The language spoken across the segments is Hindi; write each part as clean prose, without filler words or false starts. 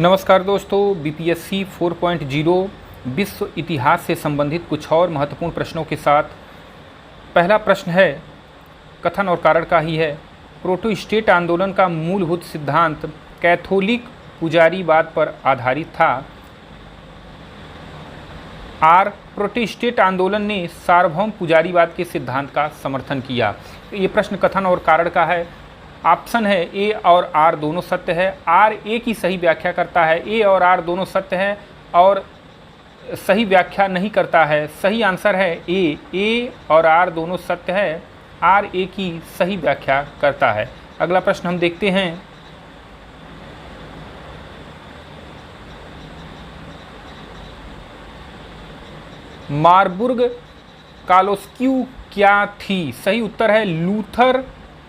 नमस्कार दोस्तों, बीपीएससी 4.0 विश्व इतिहास से संबंधित कुछ और महत्वपूर्ण प्रश्नों के साथ। पहला प्रश्न है, कथन और कारण का ही है। प्रोटेस्टेंट आंदोलन का मूलभूत सिद्धांत कैथोलिक पुजारीवाद पर आधारित था। प्रोटेस्टेंट आंदोलन ने सार्वभौम पुजारीवाद के सिद्धांत का समर्थन किया। ये प्रश्न कथन और कारण का है। ऑप्शन है ए और आर दोनों सत्य है। आर ए की सही व्याख्या करता है। ए और आर दोनों सत्य है और सही व्याख्या नहीं करता है। सही आंसर है ए और आर दोनों सत्य है। आर ए की सही व्याख्या करता है। अगला प्रश्न हम देखते हैं। मार्बुर्ग कालोस्क्यू क्या थी? सही उत्तर है लूथर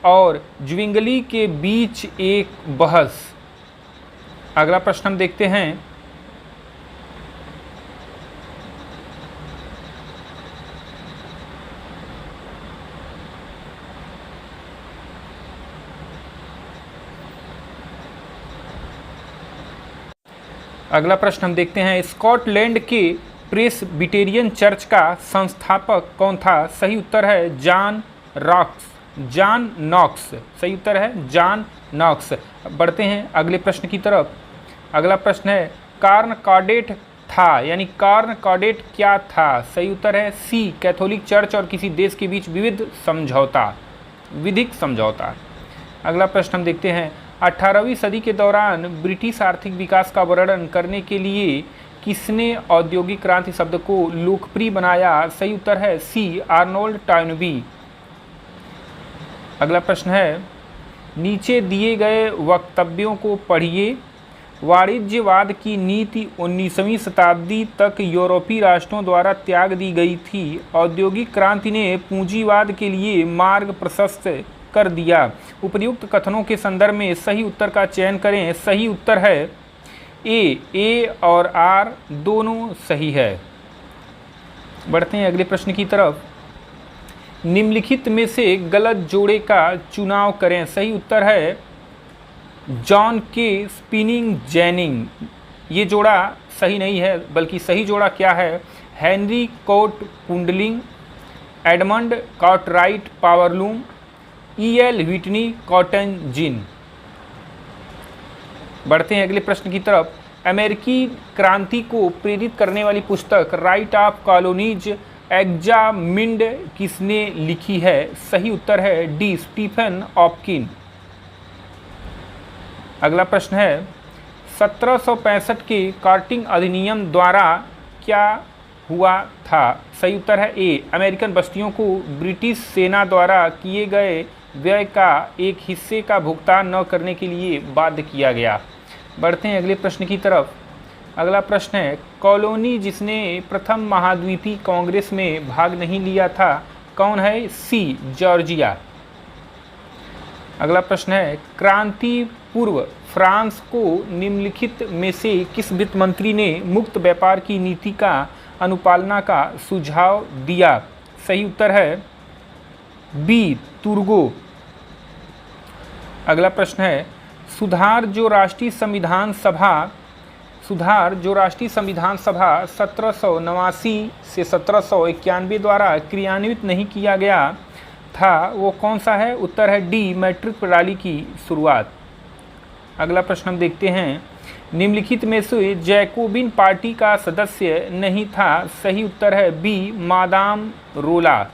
और ज्विंगली के बीच एक बहस। अगला प्रश्न हम देखते हैं। अगला प्रश्न हम देखते हैं, स्कॉटलैंड के प्रेस्बिटेरियन चर्च का संस्थापक कौन था? सही उत्तर है जॉन नॉक्स। सही उत्तर है जॉन नॉक्स। बढ़ते हैं अगले प्रश्न की तरफ। अगला प्रश्न है, कॉन्कॉर्डेट था यानी कॉन्कॉर्डेट क्या था? सही उत्तर है सी, कैथोलिक चर्च और किसी देश के बीच विधिक समझौता। अगला प्रश्न हम देखते हैं, 18वीं सदी के दौरान ब्रिटिश आर्थिक विकास का वर्णन करने के लिए किसने औद्योगिक क्रांति शब्द को लोकप्रिय बनाया? सही उत्तर है सी, आर्नोल्ड टॉयनबी। अगला प्रश्न है, नीचे दिए गए वक्तव्यों को पढ़िए। वाणिज्यवाद की नीति 19वीं शताब्दी तक यूरोपीय राष्ट्रों द्वारा त्याग दी गई थी। औद्योगिक क्रांति ने पूंजीवाद के लिए मार्ग प्रशस्त कर दिया। उपर्युक्त कथनों के संदर्भ में सही उत्तर का चयन करें। सही उत्तर है ए और आर दोनों सही है। बढ़ते हैं अगले प्रश्न की तरफ। निम्नलिखित में से गलत जोड़े का चुनाव करें। सही उत्तर है जॉन के स्पिनिंग जेनिंग। ये जोड़ा सही नहीं है, बल्कि सही जोड़ा क्या है? Henry Cort puddling, Edmund Cartwright power loom, E.L. Whitney cotton gin. बढ़ते हैं अगले प्रश्न की तरफ। अमेरिकी क्रांति को प्रेरित करने वाली पुस्तक राइट ऑफ कॉलोनीज एग्जामिन्ड किसने लिखी है? सही उत्तर है डी, स्टीफन हॉपकिन। अगला प्रश्न है, 1765 के कार्टिंग अधिनियम द्वारा क्या हुआ था? सही उत्तर है ए, अमेरिकन बस्तियों को ब्रिटिश सेना द्वारा किए गए व्यय का एक हिस्से का भुगतान न करने के लिए बाध्य किया गया। बढ़ते हैं अगले प्रश्न की तरफ। अगला प्रश्न है, कॉलोनी जिसने प्रथम महाद्वीपीय कांग्रेस में भाग नहीं लिया था कौन है? सी, जॉर्जिया। अगला प्रश्न है, क्रांति पूर्व फ्रांस को निम्नलिखित में से किस वित्त मंत्री ने मुक्त व्यापार की नीति का अनुपालना का सुझाव दिया? सही उत्तर है बी, तुर्गो। अगला प्रश्न है, सुधार जो राष्ट्रीय संविधान सभा 1789 से 1791 द्वारा क्रियान्वित नहीं किया गया था वो कौन सा है? उत्तर है डी, मैट्रिक प्रणाली की शुरुआत। अगला प्रश्न हम देखते हैं, निम्नलिखित में से जैकोबिन पार्टी का सदस्य नहीं था? सही उत्तर है बी, मादाम रोला।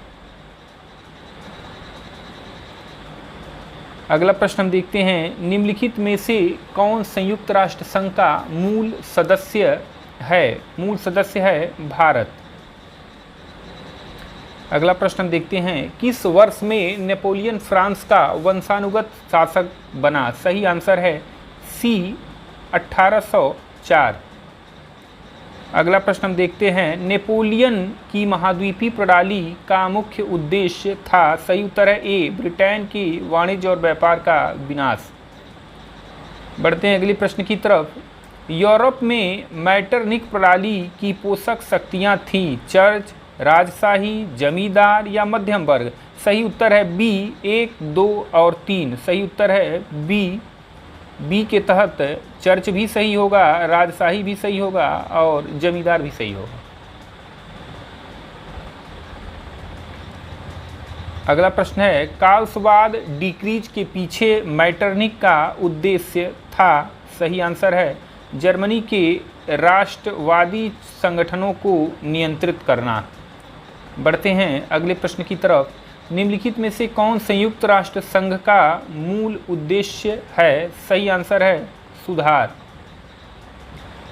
अगला प्रश्न हम देखते हैं, निम्नलिखित में से कौन संयुक्त राष्ट्र संघ का मूल सदस्य है? भारत। अगला प्रश्न हम देखते हैं, किस वर्ष में नेपोलियन फ्रांस का वंशानुगत शासक बना? सही आंसर है सी, 1804। अगला प्रश्न हम देखते हैं, नेपोलियन की महाद्वीपीय प्रणाली का मुख्य उद्देश्य था? सही उत्तर है ए, ब्रिटेन की वाणिज्य और व्यापार का विनाश। बढ़ते हैं अगले प्रश्न की तरफ। यूरोप में मैटरनिक प्रणाली की पोषक शक्तियाँ थीं? चर्च, राजशाही, जमींदार या मध्यम वर्ग? सही उत्तर है बी, 1, 2 और 3। सही उत्तर है बी, बी के तहत चर्च भी सही होगा, राजशाही भी सही होगा और जमींदार भी सही होगा। अगला प्रश्न है, कार्लसबाद डिक्रीज के पीछे मैटरनिक का उद्देश्य था। सही आंसर है जर्मनी के राष्ट्रवादी संगठनों को नियंत्रित करना। बढ़ते हैं अगले प्रश्न की तरफ। निम्नलिखित में से कौन संयुक्त राष्ट्र संघ का मूल उद्देश्य है? सही आंसर है सुधार।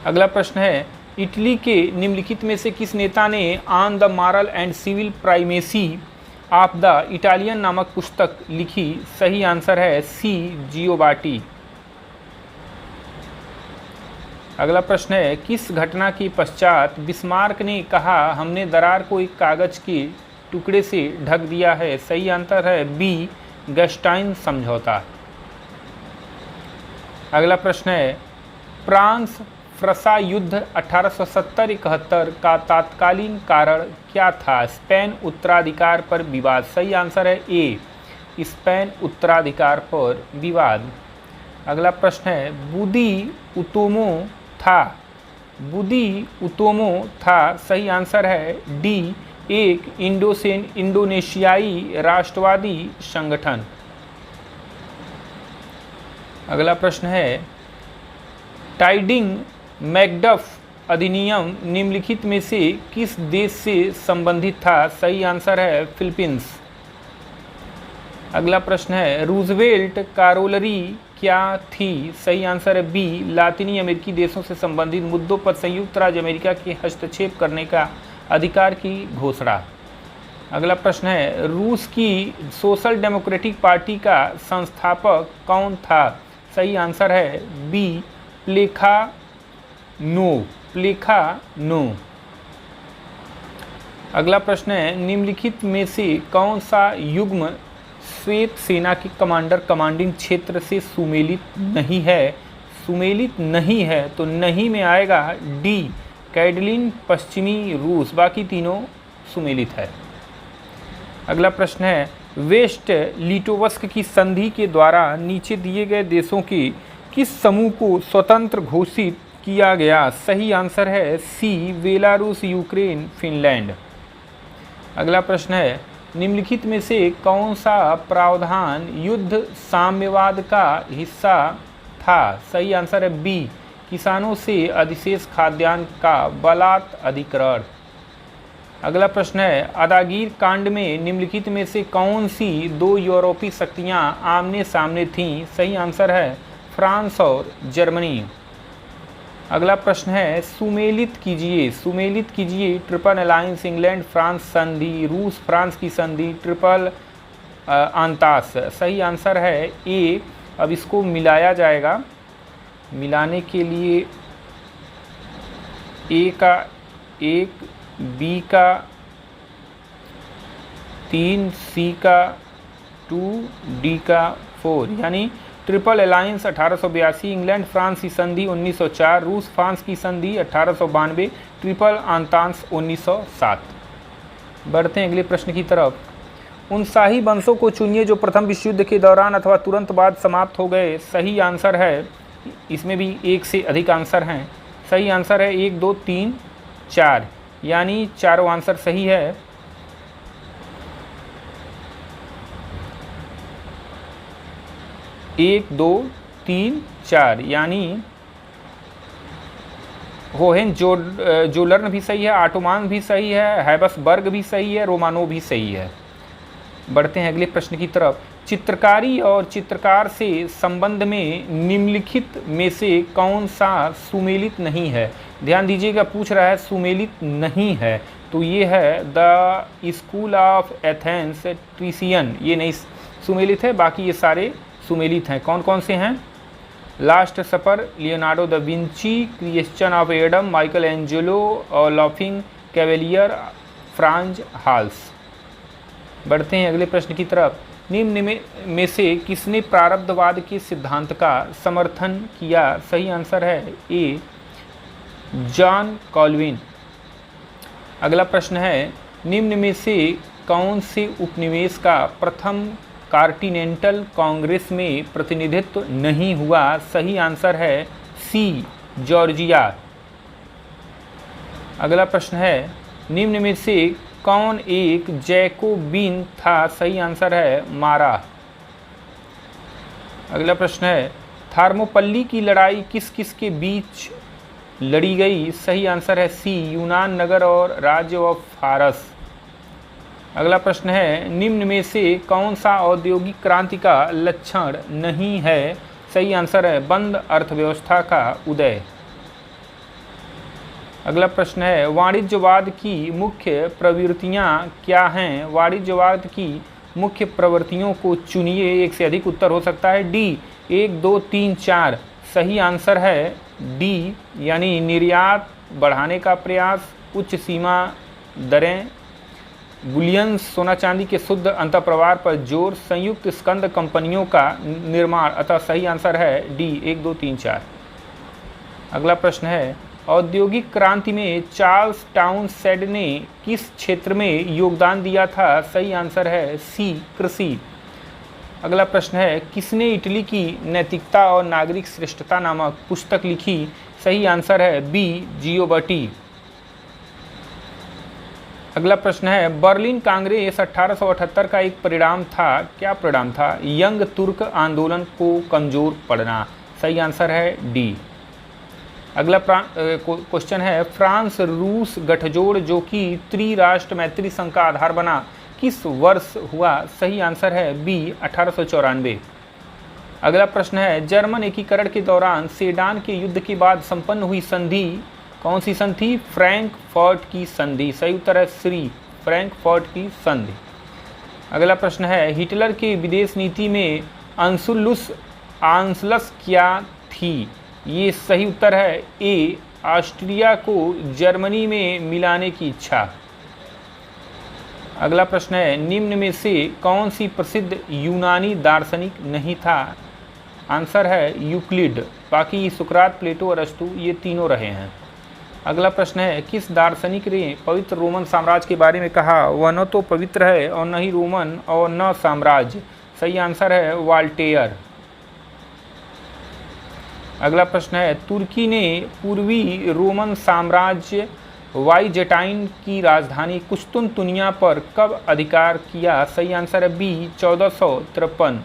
अगला प्रश्न है, इटली के निम्नलिखित में से किस नेता ने on the moral and civil primacy of the Italian नामक पुस्तक लिखी? सही आंसर है सी जियोबाटी। अगला प्रश्न है, किस घटना के पश्चात बिस्मार्क ने कहा हमने दरार को एक कागज के टुकड़े से ढक दिया है? सही आंसर है बी गस्टाइन समझौता। अगला प्रश्न है, फ्रांस फ्रसा युद्ध 1870-71 का तात्कालीन कारण क्या था? स्पेन उत्तराधिकार पर विवाद। सही आंसर है ए स्पेन उत्तराधिकार पर विवाद। अगला प्रश्न है, बुदी उतोमो था। सही आंसर है डी एक इंडोनेशियाई राष्ट्रवादी संगठन। अगला प्रश्न है, टाइडिंग मैकडफ अधिनियम निम्नलिखित में से किस देश से संबंधित था? सही आंसर है फिलीपींस। अगला प्रश्न है, रूजवेल्ट कारोलरी क्या थी? सही आंसर है बी लातिनी अमेरिकी देशों से संबंधित मुद्दों पर संयुक्त राज्य अमेरिका के हस्तक्षेप करने का अधिकार की घोषणा। अगला प्रश्न है, रूस की सोशल डेमोक्रेटिक पार्टी का संस्थापक कौन था? सही आंसर है बी प्लेखानो। अगला प्रश्न है, निम्नलिखित में से कौन सा युग्म श्वेत सेना के कमांडिंग क्षेत्र से सुमेलित नहीं है? सुमेलित नहीं है तो नहीं में आएगा डी कैडलिन पश्चिमी रूस, बाकी तीनों सुमेलित है। अगला प्रश्न है, वेस्ट लिटोवस्क की संधि के द्वारा नीचे दिए गए देशों के किस समूह को स्वतंत्र घोषित किया गया? सही आंसर है सी बेलारूस, यूक्रेन, फिनलैंड। अगला प्रश्न है, निम्नलिखित में से कौन सा प्रावधान युद्ध साम्यवाद का हिस्सा था? सही आंसर है बी किसानों से अधिशेष खाद्यान्न का बलात् अधिग्रहण। अगला प्रश्न है, अदागीर कांड में निम्नलिखित में से कौन सी दो यूरोपीय शक्तियां आमने सामने थीं? सही आंसर है फ्रांस और जर्मनी। अगला प्रश्न है, सुमेलित कीजिए ट्रिपल अलायंस इंग्लैंड फ्रांस संधि, रूस फ्रांस की संधि, ट्रिपल आंतास। सही आंसर है ए। अब इसको मिलाया जाएगा, मिलाने के लिए ए का 1, बी का 3, सी का 2, डी का 4, यानी ट्रिपल अलायंस 1882, इंग्लैंड फ्रांस की संधि 1904, रूस फ्रांस की संधि 1892, ट्रिपल आंतांस 1907। बढ़ते हैं अगले प्रश्न की तरफ। उन शाही वंशों को चुनिए जो प्रथम विश्व युद्ध के दौरान अथवा तुरंत बाद समाप्त हो गए। सही आंसर है, इसमें भी एक से अधिक आंसर हैं। सही आंसर है 1, 2, 3, 4, यानी चारों आंसर सही है। एक, 2, 3, 4, यानी होहेंजोलर्न भी सही है, ऑटोमान भी सही है, हैबसबर्ग भी सही है, रोमानो भी सही है। बढ़ते हैं अगले प्रश्न की तरफ। चित्रकारी और चित्रकार से संबंध में निम्नलिखित में से कौन सा सुमेलित नहीं है? ध्यान दीजिएगा, पूछ रहा है सुमेलित नहीं है, तो ये है द स्कूल ऑफ एथेंस ट्रिसियन, ये नहीं सुमेलित है, बाकी ये सारे सुमेलित हैं। कौन कौन से हैं? Last Supper, Leonardo da Vinci, Creation of Adam, Michelangelo और लाफिंग कैवेलियर, फ्रांज हाल्स। बढ़ते हैं अगले प्रश्न की तरफ। निम्न में से किसने प्रारब्धवाद के सिद्धांत का समर्थन किया? सही आंसर है ए जॉन कॉल्विन। अगला प्रश्न है, निम्न में से कौन से उपनिवेश का प्रथम कॉन्टिनेंटल कांग्रेस में प्रतिनिधित्व नहीं हुआ? सही आंसर है सी, जॉर्जिया। अगला प्रश्न है, निम्न में से कौन एक जैकोबिन था? सही आंसर है मारा। अगला प्रश्न है, थार्मोपल्ली की लड़ाई किस किस के बीच लड़ी गई? सही आंसर है सी, यूनान नगर और राज्य ऑफ फारस। अगला प्रश्न है, निम्न में से कौन सा औद्योगिक क्रांति का लक्षण नहीं है? सही आंसर है बंद अर्थव्यवस्था का उदय। अगला प्रश्न है, वाणिज्यवाद की मुख्य प्रवृत्तियां क्या हैं? वाणिज्यवाद की मुख्य प्रवृत्तियों को चुनिए, एक से अधिक उत्तर हो सकता है। डी 1, 2, 3, 4। सही आंसर है डी, यानी निर्यात बढ़ाने का प्रयास, उच्च सीमा दरें, बुलियन सोना चांदी के शुद्ध अंतःप्रवाह पर जोर, संयुक्त स्कंद कंपनियों का निर्माण। अतः सही आंसर है डी 1, 2, 3, 4। अगला प्रश्न है, औद्योगिक क्रांति में चार्ल्स टाउनशेंड ने किस क्षेत्र में योगदान दिया था? सही आंसर है सी, कृषि। अगला प्रश्न है, किसने इटली की नैतिकता और नागरिक श्रेष्ठता नामक पुस्तक लिखी? सही आंसर है बी, जियोबटी। अगला प्रश्न है, बर्लिन कांग्रेस 1878 का एक परिणाम था। क्या परिणाम था? यंग तुर्क आंदोलन को कमजोर पड़ना। सही आंसर है डी। अगला क्वेश्चन है, फ्रांस रूस गठजोड़ जो कि त्रिराष्ट्र मैत्री संघ का आधार बना, किस वर्ष हुआ? सही आंसर है बी, 1894। अगला प्रश्न है, जर्मन एकीकरण के दौरान सेडान के युद्ध के बाद संपन्न हुई संधि कौन सी संधि? फ्रैंकफर्ट की संधि। सही उत्तर है सी, फ्रैंकफर्ट की संधि। अगला प्रश्न है, हिटलर के विदेश नीति में आंसलस क्या थी? ये सही उत्तर है ए, ऑस्ट्रिया को जर्मनी में मिलाने की इच्छा। अगला प्रश्न है, निम्न में से कौन सी प्रसिद्ध यूनानी दार्शनिक नहीं था? आंसर है यूक्लिड। बाकी सुकरात, प्लेटो, अरस्तु ये तीनों रहे हैं। अगला प्रश्न है, किस दार्शनिक ने पवित्र रोमन साम्राज्य के बारे में कहा? वह न तो पवित्र है और न ही रोमन और न साम्राज्य। सही आंसर है वाल्टेयर। अगला प्रश्न है, तुर्की ने पूर्वी रोमन साम्राज्य वाइजेंटाइन की राजधानी कुस्तुनतुनिया पर कब अधिकार किया? सही आंसर है बी, 1453।